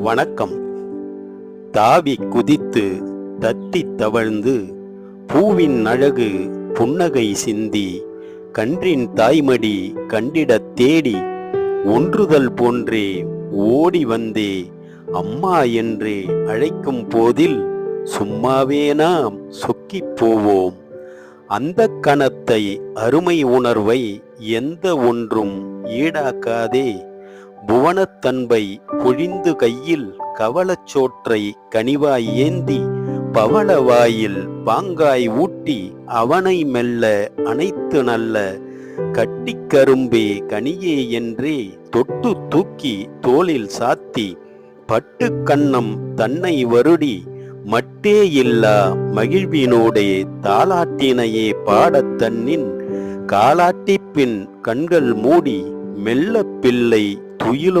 வணக்கம். தாவி குதித்து தத்தி தவழ்ந்து பூவின் அழகு புன்னகை சிந்தி கன்றின் தாய்மடி கண்டிடத் தேடி ஒன்றுதல் போன்றே ஓடி வந்தே அம்மா என்றே அழைக்கும் போதில் சும்மாவே நாம் சொக்கிப் போவோம். அந்த கணத்தை அருமை உணர்வை எந்த ஒன்றும் ஈடாக்காதே. புவனத்தன்பை பொழிந்து கையில் கவளச்சோற்றை கனிவாய் ஏந்தி பவளவாயில் பாங்காய் ஊட்டி அவனை மெல்ல அனைத்து நல்ல கட்டிக்கரும்பே கனியே என்றே தொட்டு தூக்கி தோளில் சாத்தி பட்டு கன்னம் தன்னை வருடி மட்டே இல்லா மகிழ்வினோடே தாலாட்டினையே பாடத் தன்னின் காலாட்டிப் பின் கண்கள் மூடி மெல்ல பிள்ளை துயிலும்